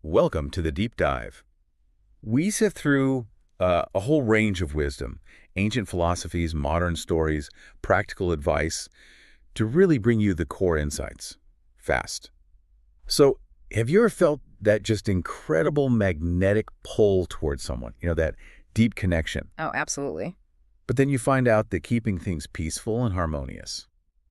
Welcome to the Deep Dive. We sift through a whole range of wisdom, ancient philosophies, modern stories, practical advice, to really bring you the core insights, fast. So, have you ever felt that just incredible magnetic pull towards someone? That deep connection. Oh, absolutely. But then you find out that keeping things peaceful and harmonious,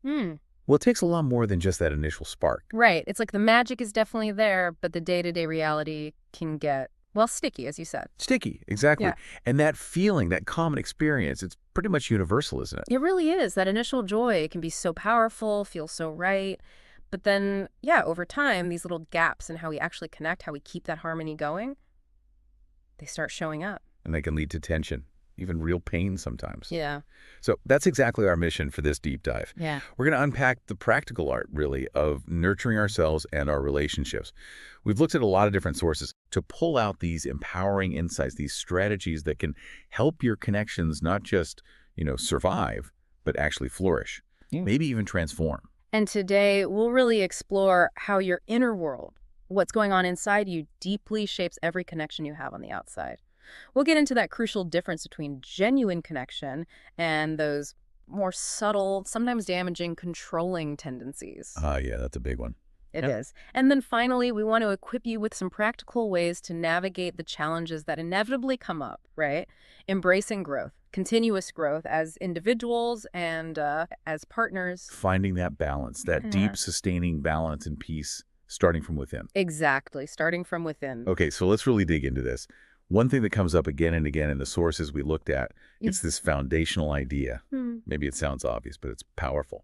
Hmm. well, it takes a lot more than just that initial spark. Right. It's like the magic is definitely there, but the day-to-day reality can get, well, sticky, as you said. Sticky, exactly. Yeah. And that feeling, that common experience, it's pretty much universal, isn't it? It really is. That initial joy can be so powerful, feel so right. But then, yeah, over time, these little gaps in how we actually connect, how we keep that harmony going, they start showing up. And they can lead to tension, even real pain sometimes. Yeah. So that's exactly our mission for this deep dive. Yeah. We're going to unpack the practical art, really, of nurturing ourselves and our relationships. We've looked at a lot of different sources to pull out these empowering insights, these strategies that can help your connections not just, survive, but actually flourish, maybe even transform. And today, we'll really explore how your inner world, what's going on inside you, deeply shapes every connection you have on the outside. We'll get into that crucial difference between genuine connection and those more subtle, sometimes damaging, controlling tendencies. Yeah, that's a big one. It is. And then finally, we want to equip you with some practical ways to navigate the challenges that inevitably come up, right? Embracing growth, continuous growth as individuals and as partners. Finding that balance, that deep, sustaining balance and peace starting from within. Exactly, starting from within. Okay, so let's really dig into this. One thing that comes up again and again in the sources we looked at, it's this foundational idea. Maybe it sounds obvious, but it's powerful.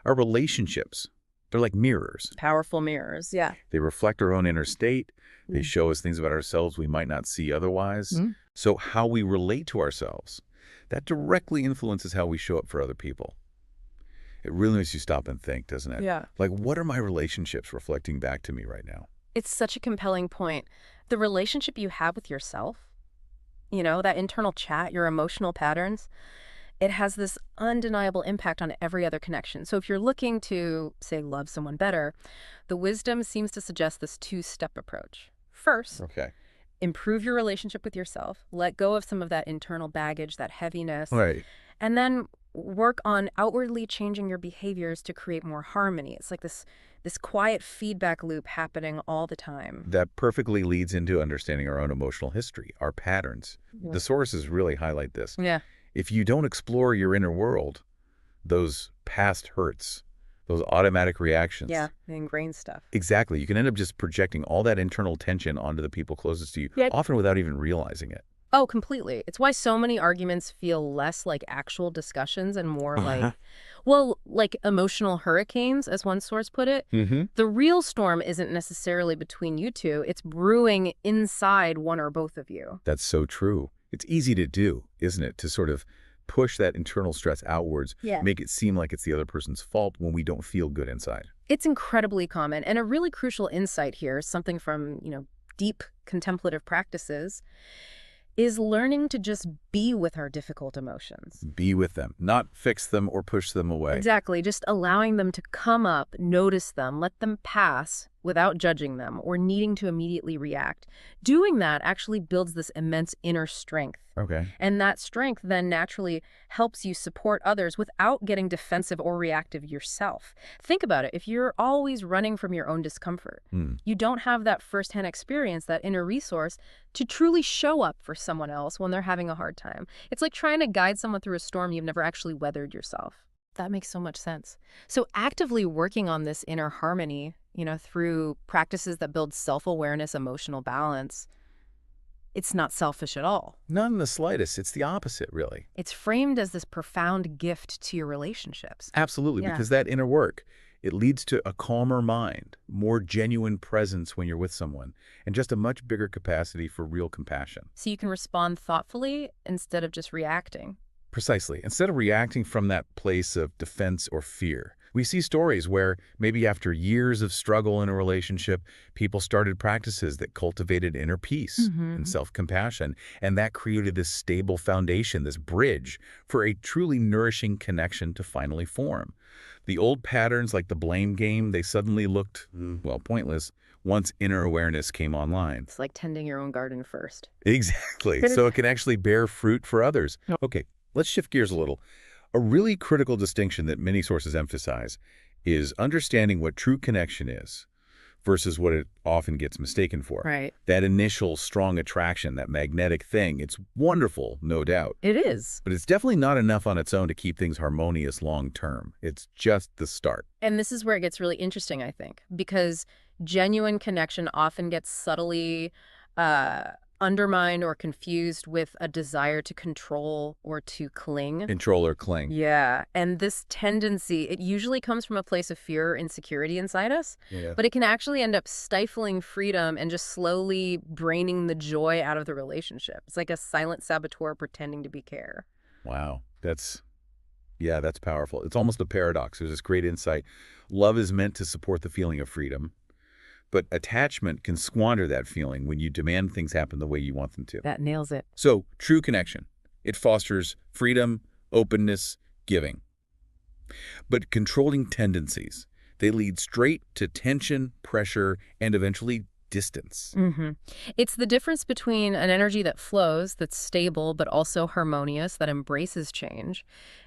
Our relationships, they're like mirrors. Powerful mirrors, yeah. They reflect our own inner state. They show us things about ourselves we might not see otherwise. So how we relate to ourselves, that directly influences how we show up for other people. It really makes you stop and think, doesn't it? Yeah. Like, what are my relationships reflecting back to me right now? It's such a compelling point. The relationship you have with yourself, that internal chat, your emotional patterns, it has this undeniable impact on every other connection. So if you're looking to, say, love someone better, the wisdom seems to suggest this two-step approach. First, Okay. improve your relationship with yourself, let go of some of that internal baggage, that heaviness, Right. and then work on outwardly changing your behaviors to create more harmony. It's like this quiet feedback loop happening all the time. That perfectly leads into understanding our own emotional history, our patterns. The sources really highlight this. Yeah. If you don't explore your inner world, those past hurts, those automatic reactions. Yeah, the ingrained stuff. Exactly. You can end up just projecting all that internal tension onto the people closest to you, Yeah. often without even realizing it. Oh, completely. It's why so many arguments feel less like actual discussions and more like emotional hurricanes, as one source put it. The real storm isn't necessarily between you two. It's brewing inside one or both of you. That's so true. It's easy to do, isn't it? To sort of push that internal stress outwards, Yeah. make it seem like it's the other person's fault when we don't feel good inside. It's incredibly common. And a really crucial insight here, something from, deep contemplative practices, is learning to just be with our difficult emotions. Be with them, not fix them or push them away. Exactly. Just allowing them to come up, notice them, let them pass without judging them or needing to immediately react. Doing that actually builds this immense inner strength. Okay. And that strength then naturally helps you support others without getting defensive or reactive yourself. Think about it. If you're always running from your own discomfort, you don't have that firsthand experience, that inner resource to truly show up for someone else when they're having a hard time. It's like trying to guide someone through a storm you've never actually weathered yourself. That makes so much sense. So actively working on this inner harmony, through practices that build self-awareness, emotional balance, it's not selfish at all. Not in the slightest. It's the opposite, really. It's framed as this profound gift to your relationships. Absolutely, Yeah. because that inner work, it leads to a calmer mind, more genuine presence when you're with someone, and just a much bigger capacity for real compassion. So you can respond thoughtfully instead of just reacting. Precisely. Instead of reacting from that place of defense or fear, we see stories where maybe after years of struggle in a relationship, people started practices that cultivated inner peace and self-compassion, and that created this stable foundation, this bridge for a truly nourishing connection to finally form. The old patterns like the blame game, they suddenly looked, well, pointless once inner awareness came online. It's like tending your own garden first. Exactly. So it can actually bear fruit for others. Yep. Okay, let's shift gears a little. A really critical distinction that many sources emphasize is understanding what true connection is versus what it often gets mistaken for. Right. That initial strong attraction, that magnetic thing, it's wonderful, no doubt. It is. But it's definitely not enough on its own to keep things harmonious long term. It's just the start. And this is where it gets really interesting, I think, because genuine connection often gets subtly undermined or confused with a desire to control or to cling. Control or cling. Yeah, and this tendency, it usually comes from a place of fear or insecurity inside us, Yeah. but it can actually end up stifling freedom and just slowly draining the joy out of the relationship. It's like a silent saboteur pretending to be care. Wow. Yeah, that's powerful. It's almost a paradox. There's this great insight. Love is meant to support the feeling of freedom, but attachment can squander that feeling when you demand things happen the way you want them to. That nails it. So, true connection. It fosters freedom, openness, giving. But controlling tendencies, they lead straight to tension, pressure, and eventually distance. It's the difference between an energy that flows, that's stable, but also harmonious, that embraces change,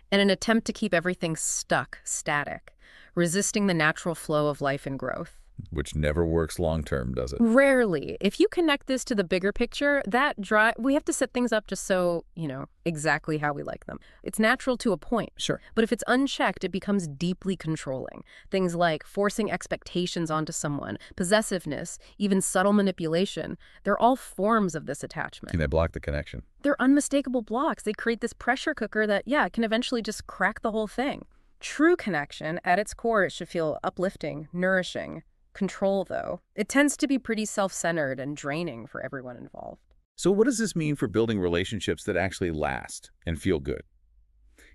and an attempt to keep everything stuck, static, resisting the natural flow of life and growth. Which never works long term, does it? Rarely. If you connect this to the bigger picture, we have to set things up just so, exactly how we like them. It's natural to a point. Sure. But if it's unchecked, it becomes deeply controlling. Things like forcing expectations onto someone, possessiveness, even subtle manipulation, they're all forms of this attachment. Can they block the connection? They're unmistakable blocks. They create this pressure cooker that, can eventually just crack the whole thing. True connection, at its core, it should feel uplifting, nourishing. Control, though, it tends to be pretty self-centered and draining for everyone involved. So what does this mean for building relationships that actually last and feel good?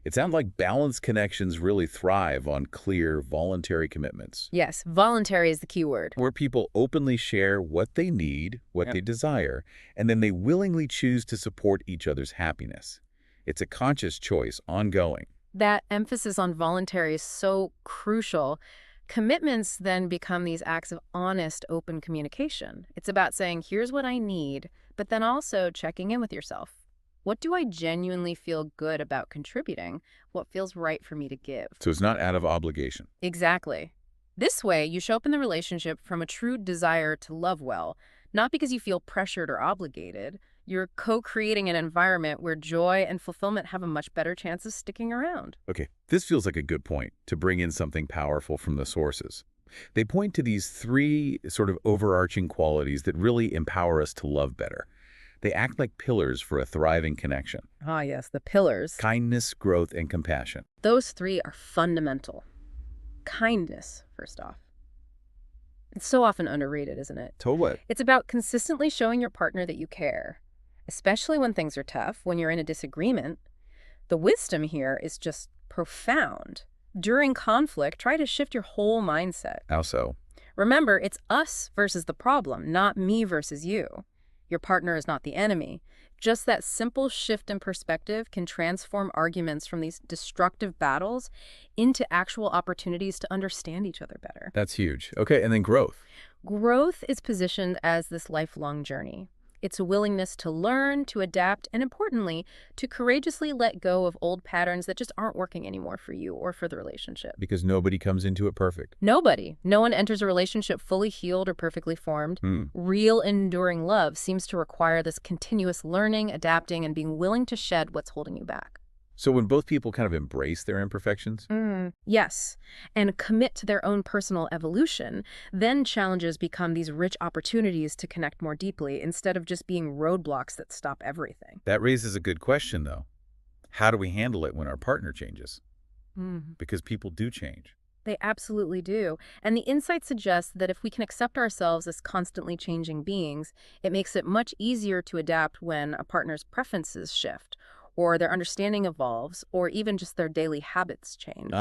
It sounds like balanced connections really thrive on clear, voluntary commitments. Yes, voluntary is the key word. Where people openly share what they need, what they desire, and then they willingly choose to support each other's happiness. It's a conscious choice, ongoing. That emphasis on voluntary is so crucial. Commitments then become these acts of honest, open communication. It's about saying, here's what I need, but then also checking in with yourself. What do I genuinely feel good about contributing? What feels right for me to give? So it's not out of obligation. Exactly. This way, you show up in the relationship from a true desire to love well, not because you feel pressured or obligated. You're co-creating an environment where joy and fulfillment have a much better chance of sticking around. Okay, this feels like a good point to bring in something powerful from the sources. They point to these three sort of overarching qualities that really empower us to love better. They act like pillars for a thriving connection. Ah, yes, the pillars. Kindness, growth, and compassion. Those three are fundamental. Kindness, first off. It's so often underrated, isn't it? So what? It's about consistently showing your partner that you care, especially when things are tough, when you're in a disagreement. The wisdom here is just profound. During conflict, try to shift your whole mindset. How so? Remember, it's us versus the problem, not me versus you. Your partner is not the enemy. Just that simple shift in perspective can transform arguments from these destructive battles into actual opportunities to understand each other better. That's huge. Okay, and then growth. Growth is positioned as this lifelong journey. It's a willingness to learn, to adapt, and importantly, to courageously let go of old patterns that just aren't working anymore for you or for the relationship. Because nobody comes into it perfect. Nobody. No one enters a relationship fully healed or perfectly formed. Real, enduring love seems to require this continuous learning, adapting, and being willing to shed what's holding you back. So when both people kind of embrace their imperfections? Yes, and commit to their own personal evolution, then challenges become these rich opportunities to connect more deeply instead of just being roadblocks that stop everything. That raises a good question, though. How do we handle it when our partner changes? Because people do change. They absolutely do. And the insight suggests that if we can accept ourselves as constantly changing beings, it makes it much easier to adapt when a partner's preferences shift, or their understanding evolves, or even just their daily habits change.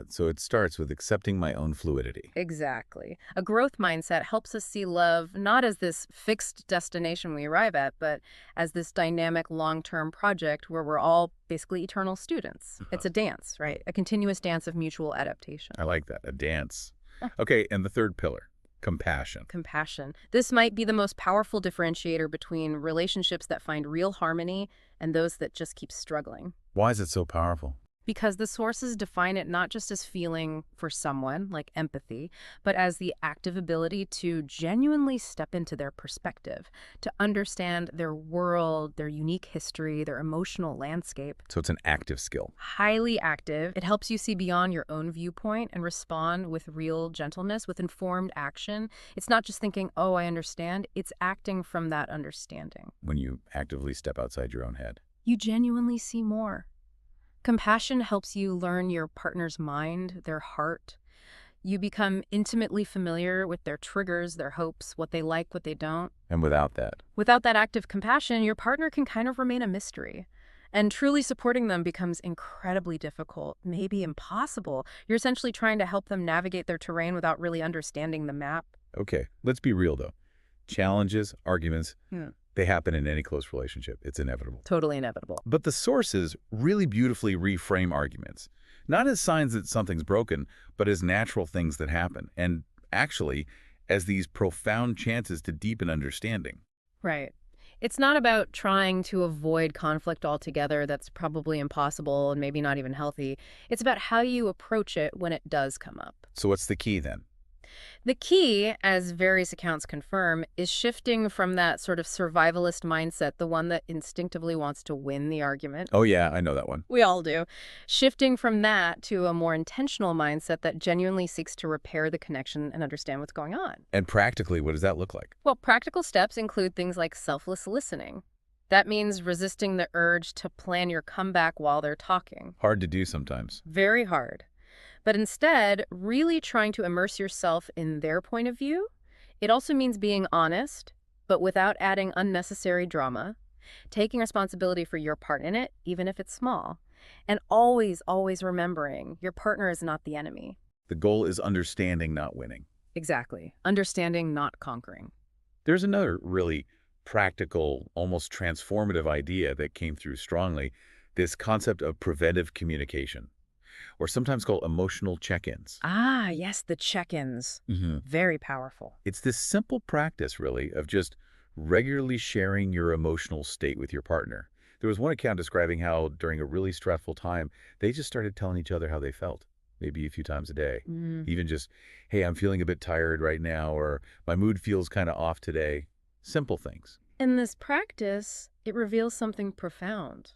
So it starts with accepting my own fluidity. Exactly. A growth mindset helps us see love not as this fixed destination we arrive at, but as this dynamic long-term project where we're all basically eternal students. It's a dance, right? A continuous dance of mutual adaptation. I like that, a dance. Okay, and the third pillar, Compassion. Compassion. This might be the most powerful differentiator between relationships that find real harmony and those that just keep struggling. Why is it so powerful? Because the sources define it not just as feeling for someone, like empathy, but as the active ability to genuinely step into their perspective, to understand their world, their unique history, their emotional landscape. So it's an active skill. Highly active. It helps you see beyond your own viewpoint and respond with real gentleness, with informed action. It's not just thinking, oh, I understand. It's acting from that understanding. When you actively step outside your own head. You genuinely see more. Compassion helps you learn your partner's mind, their heart. You become intimately familiar with their triggers, their hopes, what they like, what they don't. And without that? Without that active compassion, your partner can kind of remain a mystery. And truly supporting them becomes incredibly difficult, maybe impossible. You're essentially trying to help them navigate their terrain without really understanding the map. Okay, let's be real though. Challenges, arguments, Yeah. they happen in any close relationship. It's inevitable. Totally inevitable. But the sources really beautifully reframe arguments, not as signs that something's broken, but as natural things that happen, and actually as these profound chances to deepen understanding. Right. It's not about trying to avoid conflict altogether. That's probably impossible and maybe not even healthy. It's about how you approach it when it does come up. So what's the key then? The key, as various accounts confirm, is shifting from that sort of survivalist mindset, the one that instinctively wants to win the argument. Oh yeah, I know that one. We all do. Shifting from that to a more intentional mindset that genuinely seeks to repair the connection and understand what's going on. And practically, what does that look like? Well, practical steps include things like selfless listening. That means resisting the urge to plan your comeback while they're talking. Hard to do sometimes. Very hard. But instead, really trying to immerse yourself in their point of view. It also means being honest, but without adding unnecessary drama, taking responsibility for your part in it, even if it's small, and always, always remembering your partner is not the enemy. The goal is understanding, not winning. Exactly. Understanding, not conquering. There's another really practical, almost transformative idea that came through strongly, this concept of preventive communication, or sometimes called emotional check-ins. Ah, yes, the check-ins. Very powerful. It's this simple practice, really, of just regularly sharing your emotional state with your partner. There was one account describing how, during a really stressful time, they just started telling each other how they felt, maybe a few times a day. Even just, hey, I'm feeling a bit tired right now, or my mood feels kind of off today. Simple things. In this practice, it reveals something profound.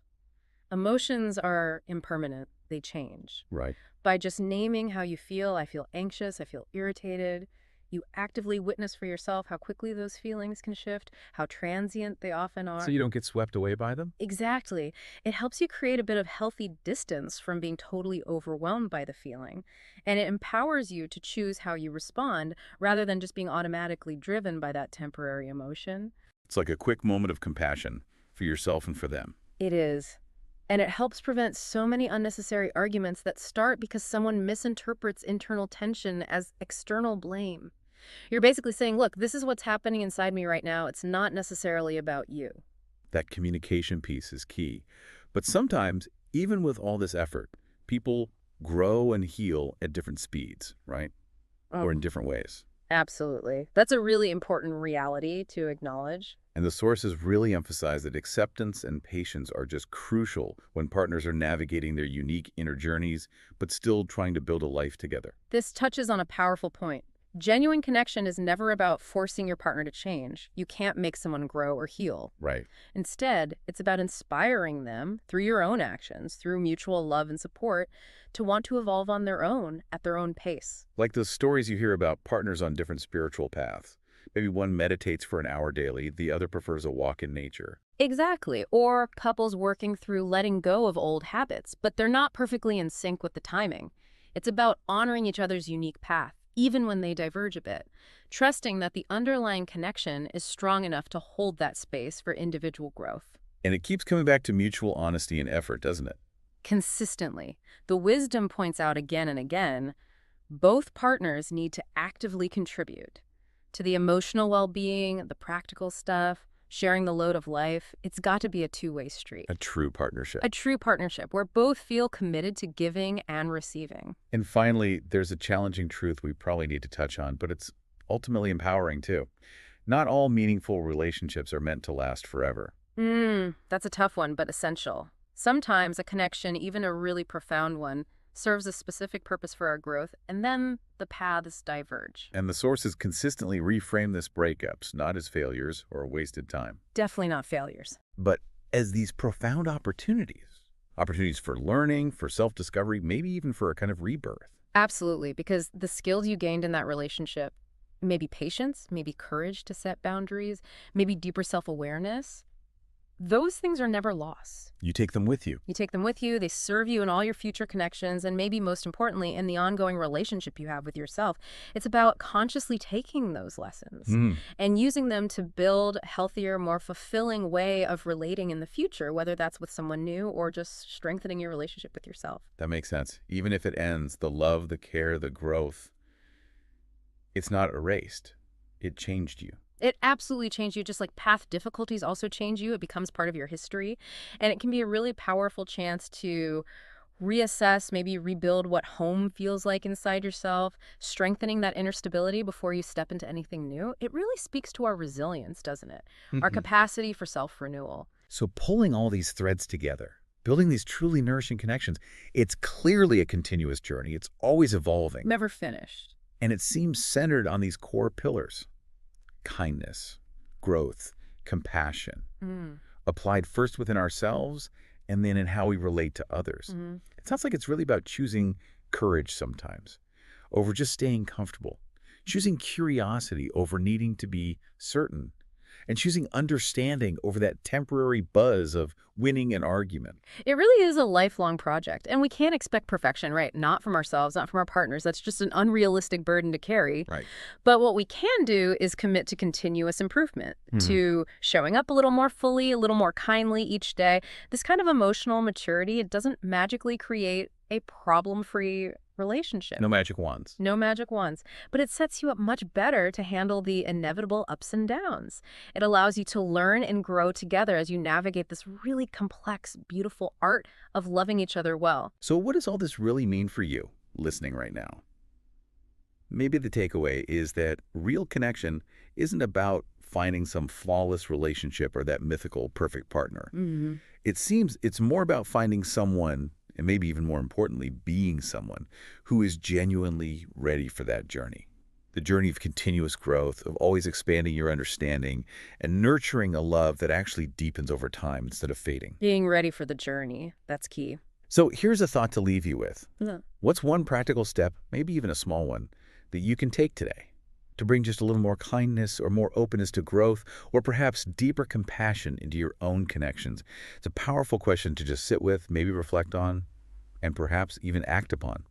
Emotions are impermanent. They change. Right. By just naming how you feel, I feel anxious, I feel irritated, you actively witness for yourself how quickly those feelings can shift, how transient they often are. So you don't get swept away by them? Exactly. It helps you create a bit of healthy distance from being totally overwhelmed by the feeling. And it empowers you to choose how you respond rather than just being automatically driven by that temporary emotion. It's like a quick moment of compassion for yourself and for them. It is. And it helps prevent so many unnecessary arguments that start because someone misinterprets internal tension as external blame. You're basically saying, look, this is what's happening inside me right now. It's not necessarily about you. That communication piece is key. But sometimes, even with all this effort, people grow and heal at different speeds, right? Or in different ways. Absolutely. That's a really important reality to acknowledge. And the sources really emphasize that acceptance and patience are just crucial when partners are navigating their unique inner journeys, but still trying to build a life together. This touches on a powerful point. Genuine connection is never about forcing your partner to change. You can't make someone grow or heal. Right. Instead, it's about inspiring them through your own actions, through mutual love and support, to want to evolve on their own, at their own pace. Like those stories you hear about partners on different spiritual paths. Maybe one meditates for an hour daily, the other prefers a walk in nature. Exactly. Or couples working through letting go of old habits, but they're not perfectly in sync with the timing. It's about honoring each other's unique path, even when they diverge a bit, trusting that the underlying connection is strong enough to hold that space for individual growth. And it keeps coming back to mutual honesty and effort, doesn't it? Consistently. The wisdom points out again and again, both partners need to actively contribute to the emotional well-being, the practical stuff, sharing the load of life. It's got to be a two-way street. A true partnership. A true partnership where both feel committed to giving and receiving. And finally, there's a challenging truth we probably need to touch on, but it's ultimately empowering too. Not all meaningful relationships are meant to last forever. That's a tough one, but essential. Sometimes a connection, even a really profound one, serves a specific purpose for our growth, and then the paths diverge. And the sources consistently reframe this breakups, not as failures or wasted time, Definitely not failures. but as these profound opportunities. Opportunities for learning, for self-discovery, maybe even for a kind of rebirth. Absolutely, because the skills you gained in that relationship, maybe patience, maybe courage to set boundaries, maybe deeper self-awareness, those things are never lost. You take them with you. You take them with you, they serve you in all your future connections, and maybe most importantly, in the ongoing relationship you have with yourself. It's about consciously taking those lessons and using them to build a healthier, more fulfilling way of relating in the future, whether that's with someone new or just strengthening your relationship with yourself. That makes sense. Even if it ends, the love, the care, the growth, it's not erased. It changed you. It absolutely changed you, just like path difficulties also change you. It becomes part of your history. And it can be a really powerful chance to reassess, maybe rebuild what home feels like inside yourself, strengthening that inner stability before you step into anything new. It really speaks to our resilience, doesn't it? Our capacity for self-renewal. So pulling all these threads together, building these truly nourishing connections, it's clearly a continuous journey. It's always evolving. Never finished. And it seems centered on these core pillars: kindness, growth, compassion, applied first within ourselves and then in how we relate to others. It sounds like it's really about choosing courage sometimes over just staying comfortable, choosing curiosity over needing to be certain, and choosing understanding over that temporary buzz of winning an argument. It really is a lifelong project, and we can't expect perfection, right? Not from ourselves, not from our partners. That's just an unrealistic burden to carry. Right. But what we can do is commit to continuous improvement, to showing up a little more fully, a little more kindly each day. This kind of emotional maturity, it doesn't magically create a problem-free relationship. No magic wands. No magic wands, but it sets you up much better to handle the inevitable ups and downs. It allows you to learn and grow together as you navigate this really complex, beautiful art of loving each other well. So what does all this really mean for you listening right now? Maybe the takeaway is that real connection isn't about finding some flawless relationship or that mythical perfect partner. It seems it's more about finding someone, and maybe even more importantly, being someone who is genuinely ready for that journey. The journey of continuous growth, of always expanding your understanding and nurturing a love that actually deepens over time instead of fading. Being ready for the journey, that's key. So here's a thought to leave you with. What's one practical step, maybe even a small one, that you can take today to bring just a little more kindness or more openness to growth, or perhaps deeper compassion into your own connections? It's a powerful question to just sit with, maybe reflect on, and perhaps even act upon.